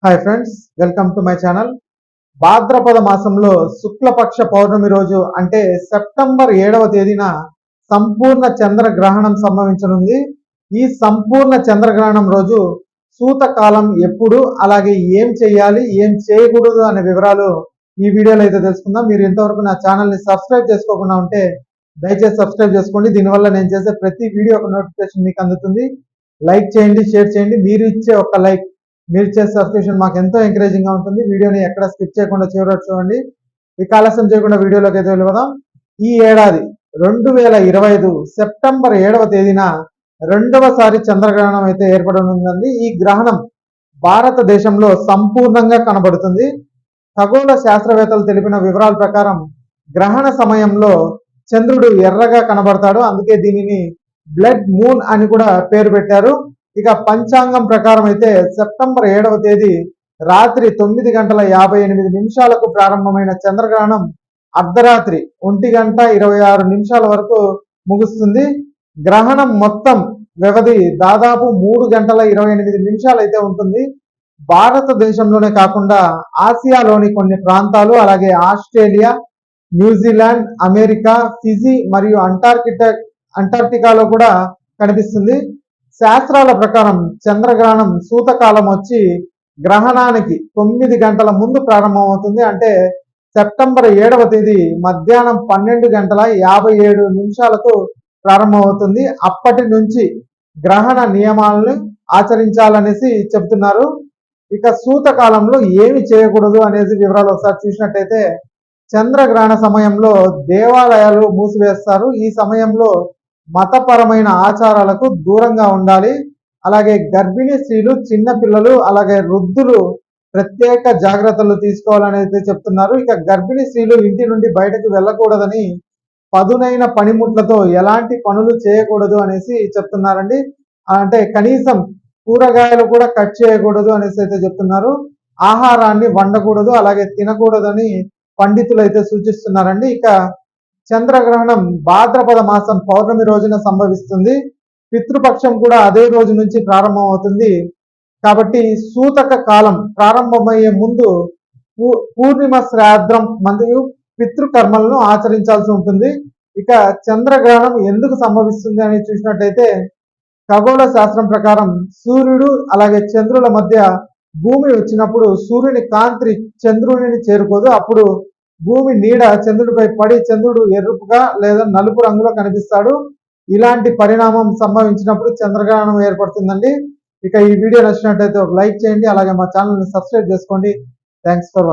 Hi friends, welcome to my channel. Bhadrapada మాసంలో శుక్లపక్ష పౌర్ణమి రోజు అంటే సెప్టెంబర్ 7వ తేదీన సంపూర్ణ చంద్రగ్రహణం సంభవించనుంది. ఈ సంపూర్ణ చంద్రగ్రహణం రోజు సూతకాలం ఎప్పుడు, అలాగే ఏం చేయాలి, ఏం చేయకూడదు అనే వివరాలు ఈ వీడియోలో అయితే తెలుసుకుందాం. మీరు ఇంతవరకు నా ఛానల్ని సబ్స్క్రైబ్ చేసుకోకుండా ఉంటే దయచేసి సబ్స్క్రైబ్ చేసుకోండి. దీనివల్ల నేను చేసే ప్రతి వీడియో ఒక నోటిఫికేషన్ మీకు అందుతుంది. లైక్ చేయండి, షేర్ చేయండి. మీరు ఇచ్చే ఒక లైక్, మీరు చేసే సబ్స్క్రిప్షన్ మాకు ఎంతో ఎంకరేజింగ్ గా ఉంటుంది. వీడియోని ఎక్కడ స్కిప్ చేయకుండా చివరి చూడండి. ఇక ఆలస్యం చేయకుండా వీడియోలోకి అయితే వెళ్ళిపోదాం. ఈ ఏడాది 2025 సెప్టెంబర్ 7వ తేదీన రెండవసారి చంద్రగ్రహణం అయితే ఏర్పడనుందండి. ఈ గ్రహణం భారతదేశంలో సంపూర్ణంగా కనబడుతుంది. ఖగోళ శాస్త్రవేత్తలు తెలిపిన వివరాల ప్రకారం గ్రహణ సమయంలో చంద్రుడు ఎర్రగా కనబడతాడు. అందుకే దీనిని బ్లడ్ మూన్ అని కూడా పేరు పెట్టారు. ఇక పంచాంగం ప్రకారం అయితే సెప్టెంబర్ 7వ తేదీ రాత్రి 9:58 ప్రారంభమైన చంద్రగ్రహణం అర్ధరాత్రి 1:26 వరకు ముగుస్తుంది. గ్రహణం మొత్తం వ్యవధి దాదాపు 3:28 అయితే ఉంటుంది. భారతదేశంలోనే కాకుండా ఆసియాలోని కొన్ని ప్రాంతాలు, అలాగే ఆస్ట్రేలియా, న్యూజిలాండ్, అమెరికా, ఫిజీ మరియు అంటార్క్టికాలో కూడా కనిపిస్తుంది. శాస్త్రాల ప్రకారం చంద్రగ్రహణం సూతకాలం వచ్చి గ్రహణానికి 9 గంటల ముందు ప్రారంభమవుతుంది. అంటే సెప్టెంబర్ 7వ తేదీ మధ్యాహ్నం 12:57 ప్రారంభమవుతుంది. అప్పటి నుంచి గ్రహణ నియమాలను ఆచరించాలనేసి చెబుతున్నారు. ఇక సూతకాలంలో ఏమి చేయకూడదు అనేది వివరాలు ఒకసారి చూసినట్టయితే, చంద్రగ్రహణ సమయంలో దేవాలయాలు మూసివేస్తారు. ఈ సమయంలో మతపరమైన ఆచారాలకు దూరంగా ఉండాలి. అలాగే గర్భిణీ స్త్రీలు, చిన్న పిల్లలు, అలాగే వృద్ధులు ప్రత్యేక జాగ్రత్తలు తీసుకోవాలని అయితే చెప్తున్నారు. ఇక గర్భిణీ స్త్రీలు ఇంటి నుండి బయటకు వెళ్ళకూడదని, పదునైన పనిముట్లతో ఎలాంటి పనులు చేయకూడదు అనేసి చెప్తున్నారండి. అంటే కనీసం కూరగాయలు కూడా కట్ చేయకూడదు అనేసి అయితే చెప్తున్నారు. ఆహారాన్ని వండకూడదు, అలాగే తినకూడదని పండితులు అయితే సూచిస్తున్నారండి. ఇక చంద్రగ్రహణం భాద్రపద మాసం పౌర్ణమి రోజున సంభవిస్తుంది. పితృపక్షం కూడా అదే రోజు నుంచి ప్రారంభమవుతుంది. కాబట్టి సూతక కాలం ప్రారంభమయ్యే ముందు పూర్ణిమ శ్రాద్ధం మరియు పితృకర్మలను ఆచరించాల్సి ఉంటుంది. ఇక చంద్రగ్రహణం ఎందుకు సంభవిస్తుంది అని చూసినట్టయితే, ఖగోళ శాస్త్రం ప్రకారం సూర్యుడు అలాగే చంద్రుల మధ్య భూమి వచ్చినప్పుడు సూర్యుని కాంతి చంద్రుడిని చేరుకోదు. అప్పుడు భూమి నీడ చంద్రుడిపై పడి చంద్రుడు ఎరుపుగా లేదా నలుపు రంగులో కనిపిస్తాడు. ఇలాంటి పరిణామం సంభవించినప్పుడు చంద్రగ్రహణం ఏర్పడుతుందండి. ఇక ఈ వీడియో నచ్చినట్లయితే ఒక లైక్ చేయండి, అలాగే మా ఛానల్ని సబ్స్క్రైబ్ చేసుకోండి. Thanks for watching.